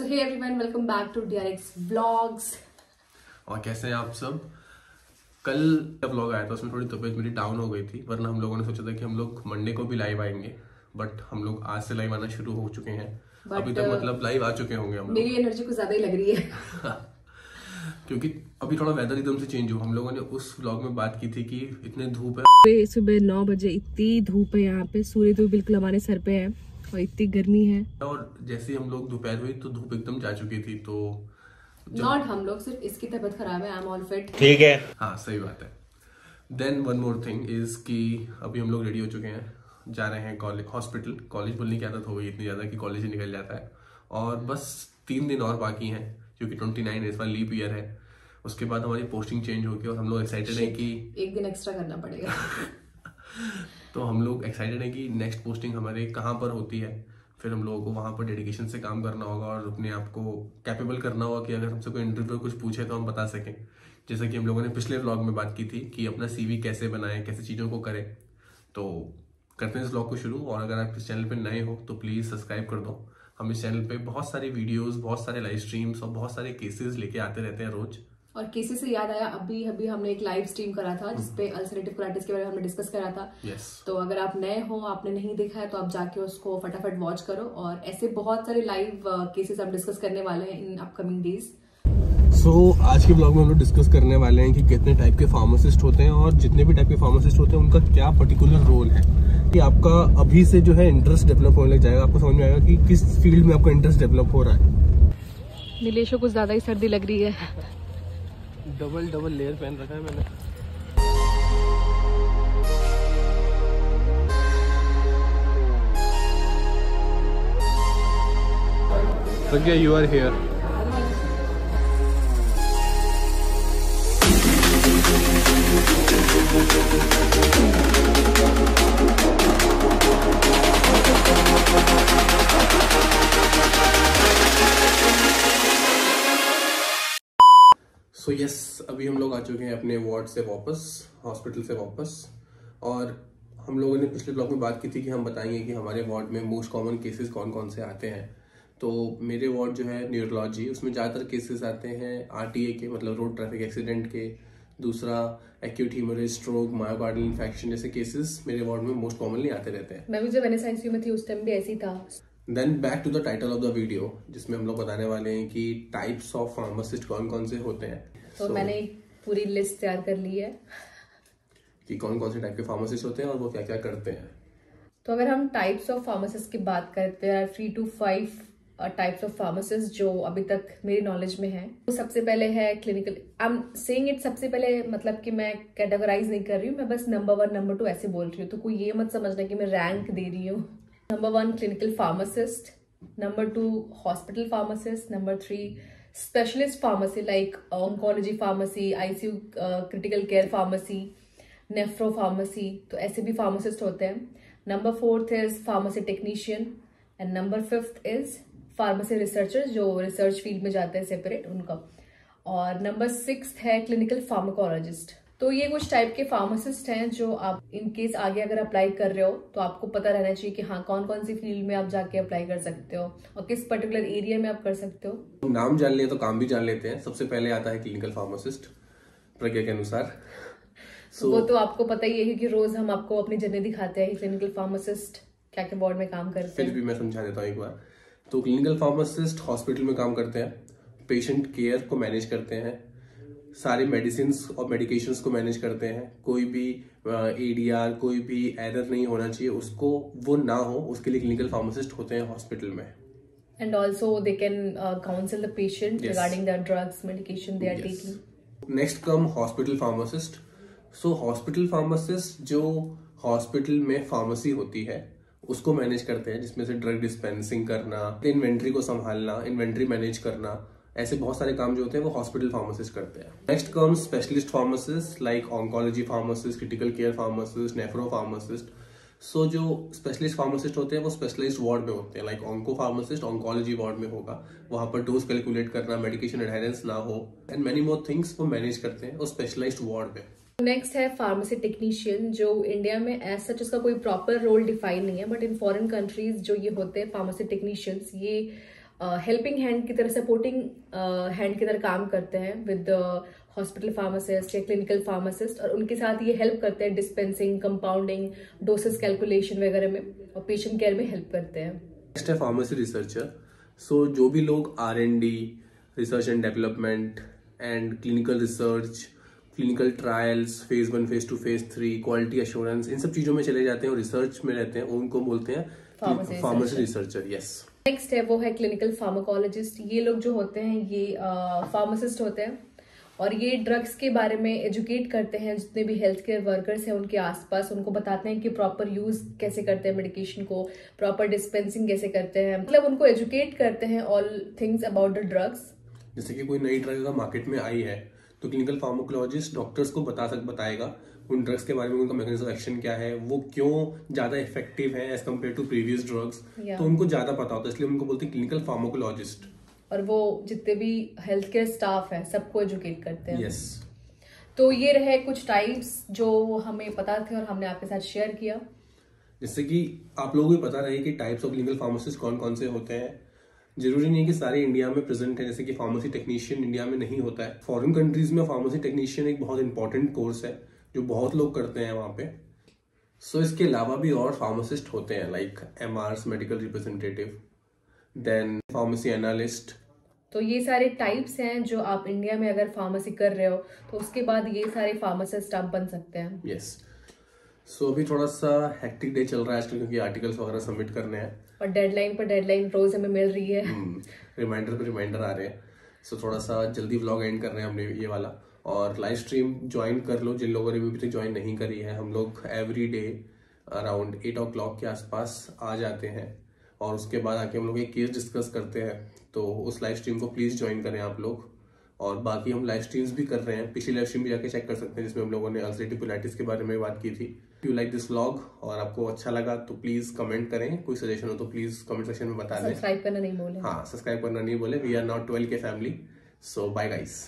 So hey everyone, welcome back to DRX Vlogs। और कैसे हैं आप सब। कल जब व्लॉग आया था उसमें थोड़ी तबीयत मेरी डाउन हो गई थी, वरना हम लोगों ने सोचा था कि हम लोग मंडे को भी लाइव आएंगे, बट हम लोग आज से लाइव आना शुरू हो चुके हैं। अभी तक मतलब लाइव आ चुके होंगे हम लोग। मेरी एनर्जी कुछ ज्यादा ही लग रही है क्योंकि अभी थोड़ा वेदर एकदम से चेंज हुआ। हम लोगों ने उस व्लॉग में बात की थी कि इतने धूप है, सुबह 9 बजे इतनी धूप है यहाँ पे, सूर्य तो बिल्कुल हमारे सर पे है और इतनी गर्मी है। और जैसे ही हम लोग दोपहर हुई तो धूप एकदम जा चुकी थी। तो नॉट हम लोग, सिर्फ इसकी तबीयत खराब है। I am all fit. ठीक है, हाँ सही बात है। Then one more thing is कि अभी हम लोग रेडी हो चुके हैं, जा रहे हैं कॉलेज, हॉस्पिटल। कॉलेज बोलने की आदत हो गई इतनी ज्यादा कि कॉलेज ही निकल जाता है। और बस 3 दिन और बाकी हैं, क्योंकि 29 इस बार लीप ईयर है। उसके बाद हमारी पोस्टिंग चेंज होगी और हम लोग एक्साइटेड है कि एक दिन एक्स्ट्रा करना पड़ेगा तो हम लोग एक्साइटेड है कि नेक्स्ट पोस्टिंग हमारे कहाँ पर होती है। फिर हम लोगों को वहाँ पर डेडिकेशन से काम करना होगा और अपने आप को कैपेबल करना होगा कि अगर हमसे कोई इंटरव्यू कुछ पूछे तो हम बता सकें। जैसे कि हम लोगों ने पिछले व्लॉग में बात की थी कि अपना सीवी कैसे बनाएं, कैसे चीज़ों को करें। तो करते हैं इस व्लॉग को शुरू। और अगर आप इस चैनल पर नए हो तो प्लीज़ सब्सक्राइब कर दो। हम इस चैनल पे बहुत सारी वीडियोस, बहुत सारे लाइव स्ट्रीम्स और बहुत सारे केसेस लेके आते रहते हैं रोज। और केसेस से याद आया, अभी हमने एक लाइव स्ट्रीम करा था जिसपे अल्सरेटिव कोलाइटिस के बारे में हमने डिस्कस करा था। तो अगर आप नए हो, आपने नहीं देखा है, तो आप जाके उसको फटाफट वॉच करो। और ऐसे बहुत सारे लाइव केसेस हम डिस्कस करने वाले हैं इन अपकमिंग डेज। आज के ब्लॉग में हम लोग डिस्कस करने वाले हैं कि कितने टाइप के फार्मासिस्ट होते हैं और जितने भी टाइप के फार्मासिस्ट होते हैं उनका क्या पर्टिकुलर रोल है। कि आपका अभी से जो है इंटरेस्ट डेवलप होने लग जाएगा, आपको समझ में आएगा कि किस फील्ड में आपका इंटरेस्ट डेवलप हो रहा है। नीलेश को कुछ ज्यादा ही सर्दी लग रही है। डबल लेयर पहन रखा है मैंने। Pragya, you are here. So yes, अभी हम लोग आ चुके हैं अपने वार्ड से वापस, हॉस्पिटल से वापस। और हम लोगों ने पिछले ब्लॉग में बात की थी कि हम बताएंगे कि हमारे वार्ड में मोस्ट कॉमन केसेस कौन कौन से आते हैं। तो मेरे वार्ड जो है न्यूरोलॉजी, उसमें ज़्यादातर केसेस आते हैं आरटीए के, मतलब रोड ट्रैफिक एक्सीडेंट के। दूसरा acute haemorrhage, stroke, myocardial infection जैसे केसेस मेरे वार्ड में मोस्ट कॉमनली आते रहते हैं। मैं भी जब एनएसआईसीयू में थी उस टाइम भी ऐसी था। Then back to the title of the video, जिसमें हम लोग बताने वाले हैं कि टाइप्स ऑफ फार्मासिस्ट कौन कौन से होते हैं। तो मैंने पूरी लिस्ट तैयार कर ली है कि कौन कौन से टाइप के फार्मासिस्ट होते हैं और वो क्या क्या करते हैं। तो अगर हम टाइप्स ऑफ फार्मासिस्ट की बात करते हैं, 3 to 5 टाइप्स ऑफ फार्मासिस्ट जो अभी तक मेरी नॉलेज में है। तो सबसे पहले है clinical, I am saying it, सबसे पहले मतलब कि मैं कैटेगराइज नहीं कर रही हूँ, मैं बस नंबर 1 नंबर 2 ऐसे बोल रही हूँ। तो कोई ये मत समझना कि मैं रैंक दे रही हूँ। Number 1 clinical pharmacist, number 2 hospital pharmacist, number 3 specialist pharmacy like oncology pharmacy, ICU critical care pharmacy, nephro pharmacy. तो ऐसे भी फार्मासिस्ट होते हैं। Number 4 is pharmacy technician and number 5 is pharmacy researcher, जो रिसर्च फील्ड में जाते हैं सेपरेट उनका। और नंबर 6 है क्लिनिकल फार्माकोलॉजिस्ट। तो ये कुछ टाइप के फार्मासिस्ट हैं जो आप इन केस आगे अगर अप्लाई कर रहे हो तो आपको पता रहना चाहिए कि हाँ कौन कौन सी फील्ड में आप जाके अप्लाई कर सकते हो और किस पर्टिकुलर एरिया में आप कर सकते हो। नाम जान लिए तो काम भी जान लेते हैं। सबसे पहले आता है क्लिनिकल फार्मासिस्ट, प्रज्ञा के अनुसार। वो तो आपको पता ही है क्योंकि रोज हम आपको अपनी जर्नी दिखाते हैं क्लिनिकल फार्मासिस्ट क्या क्या वार्ड में काम करते हैं। फिर भी मैं समझा देता हूँ एक बार। तो क्लिनिकल फार्मासिस्ट हॉस्पिटल में काम करते हैं, पेशेंट केयर को मैनेज करते हैं, सारे मेडिसिन और मेडिकेशंस को मैनेज करते हैं। कोई भी एडीआर, कोई भी एरर नहीं होना चाहिए, उसको वो ना हो, उसके लिए क्लिनिकल फार्मासिस्ट होते हैं हॉस्पिटल में। And also they can counsel the patient regarding the drugs medication they are taking. Next come hospital pharmacist. So hospital pharmacist जो हॉस्पिटल में फार्मेसी होती है उसको मैनेज करते हैं, जिसमें से ड्रग डिस्पेंसिंग करना, इन्वेंट्री को संभालना, इन्वेंट्री मैनेज करना, ऐसे बहुत सारे काम जो होते हैं वो हॉस्पिटल फार्मासिस्ट करते हैं। Next come specialist pharmacist like oncology pharmacist, critical care pharmacist, nephro pharmacist. So जो स्पेशलिस्ट फार्मासिस्ट होते हैं वो स्पेशलाइज्ड वार्ड में होते हैं, like onco pharmacist oncology ward में होगा, वहां पर डोज कैलकुलेट करना, मेडिकेशन एडहेरेंस ना हो एंड मेनी मोर थिंग्स वो मैनेज करते हैं वो स्पेशलाइज्ड वार्ड में। नेक्स्ट है फार्मेसी टेक्नीशियन, जो इंडिया में एज सच उसका कोई प्रॉपर रोल डिफाइन नहीं है, बट इन फॉरेन कंट्रीज जो ये होते हैं फार्मेसी टेक्नीशियंस, ये हेल्पिंग हैंड की तरह, सपोर्टिंग हैंड की तरह काम करते हैं विद हॉस्पिटल फार्मासिस्ट या क्लिनिकल फार्मासिस्ट, और उनके साथ ये हेल्प करते हैं डिस्पेंसिंग, कंपाउंडिंग, डोसेस कैलकुलेशन वगैरह में, और पेशेंट केयर में हेल्प करते हैं। नेक्स्ट है फार्मेसी रिसर्चर। सो जो भी लोग R&D, research and development and clinical research, clinical trials, phase 1, phase 2, phase 3, quality assurance, इन सब चीजों में चले जाते हैं और रिसर्च में रहते हैं, उनको बोलते हैं फार्मेसी रिसर्चर। यस। नेक्स्ट है वो है क्लिनिकल फार्माकोलॉजिस्ट। ये लोग जो होते हैं ये फार्मासिस्ट होते हैं, और ये ड्रग्स के बारे में एजुकेट करते हैं जितने भी हेल्थ केयर वर्कर्स हैं उनके आसपास, उनको बताते हैं कि प्रॉपर यूज कैसे करते हैं मेडिकेशन को, प्रॉपर डिस्पेंसिंग कैसे करते हैं, मतलब उनको एजुकेट करते हैं all things about the drugs. जैसे कि कोई नई ड्रग अगर मार्केट में आई है तो क्लिनिकल फार्माकोलॉजिस्ट डॉक्टर्स को बताएगा उन ड्रग्स के बारे में, उनका मैकेनिज्म ऑफ एक्शन क्या है, वो क्यों ज्यादा इफेक्टिव है as compare to previous drugs, तो उनको ज्यादा पता होता है, इसलिए उनको बोलते हैं क्लिनिकल फार्माकोलॉजिस्ट। और वो जितने भी हेल्थ केयर स्टाफ है सबको एजुकेट करते हैं। यस। तो ये रहे कुछ टाइप्स जो हमें पता थे और हमने आपके साथ शेयर किया। जिससे कि आप लोगों को पता रहे कि टाइप्स ऑफ क्लिनिकल फार्मासिस्ट कौन कौन से होते हैं। जरूरी नहीं है कि सारे इंडिया में प्रेजेंट है, जैसे कि फार्मेसी टेक्नीशियन इंडिया में नहीं होता है। फॉरेन कंट्रीज में फार्मेसी टेक्नीशियन एक बहुत इंपॉर्टेंट कोर्स है जो बहुत लोग करते हैं वहां पे। सो इसके अलावा भी और फार्मासिस्ट होते हैं, like MRs, medical representative, then pharmacy analyst. तो ये सारे टाइप्स हैं जो आप इंडिया में अगर फार्मेसी कर रहे हो तो उसके बाद ये सारे फार्मासिस्ट आप बन सकते हैं। यस। सो अभी थोड़ा सा हेक्टिक डे चल रहा है आजकल, क्योंकि आर्टिकल्स वगैरह सबमिट करने हैं और डेडलाइन पर डेडलाइन रोज हमें मिल रही है। रिमाइंडर पे रिमाइंडर आ रहे हैं। सो थोड़ा सा जल्दी व्लॉग एंड कर रहे हैं हमने ये वाला, और लाइव स्ट्रीम ज्वाइन कर लो जिन लोगों ने अभी तक ज्वाइन नहीं करी है। हम लोग एवरी डे अराउंड 8 o'clock के आसपास आ जाते हैं, और उसके बाद आके हम लोग एक केस डिस्कस करते हैं। तो उस लाइव स्ट्रीम को प्लीज ज्वाइन करें आप लोग। और बाकी हम लाइव स्ट्रीम्स भी कर रहे हैं, पिछली लाइव स्ट्रीम भी जाके चेक कर सकते हैं जिसमें हम लोगों ने अल्सरेटिव कोलाइटिस के बारे में बात की थी। यू लाइक दिस व्लॉग और आपको अच्छा लगा तो प्लीज कमेंट करें, कोई सजेशन हो तो प्लीज कमेंट सेक्शन में बता दें। सब्सक्राइब करना नहीं बोले। हाँ, सब्सक्राइब करना नहीं बोले। We are not 12K family. So bye guys.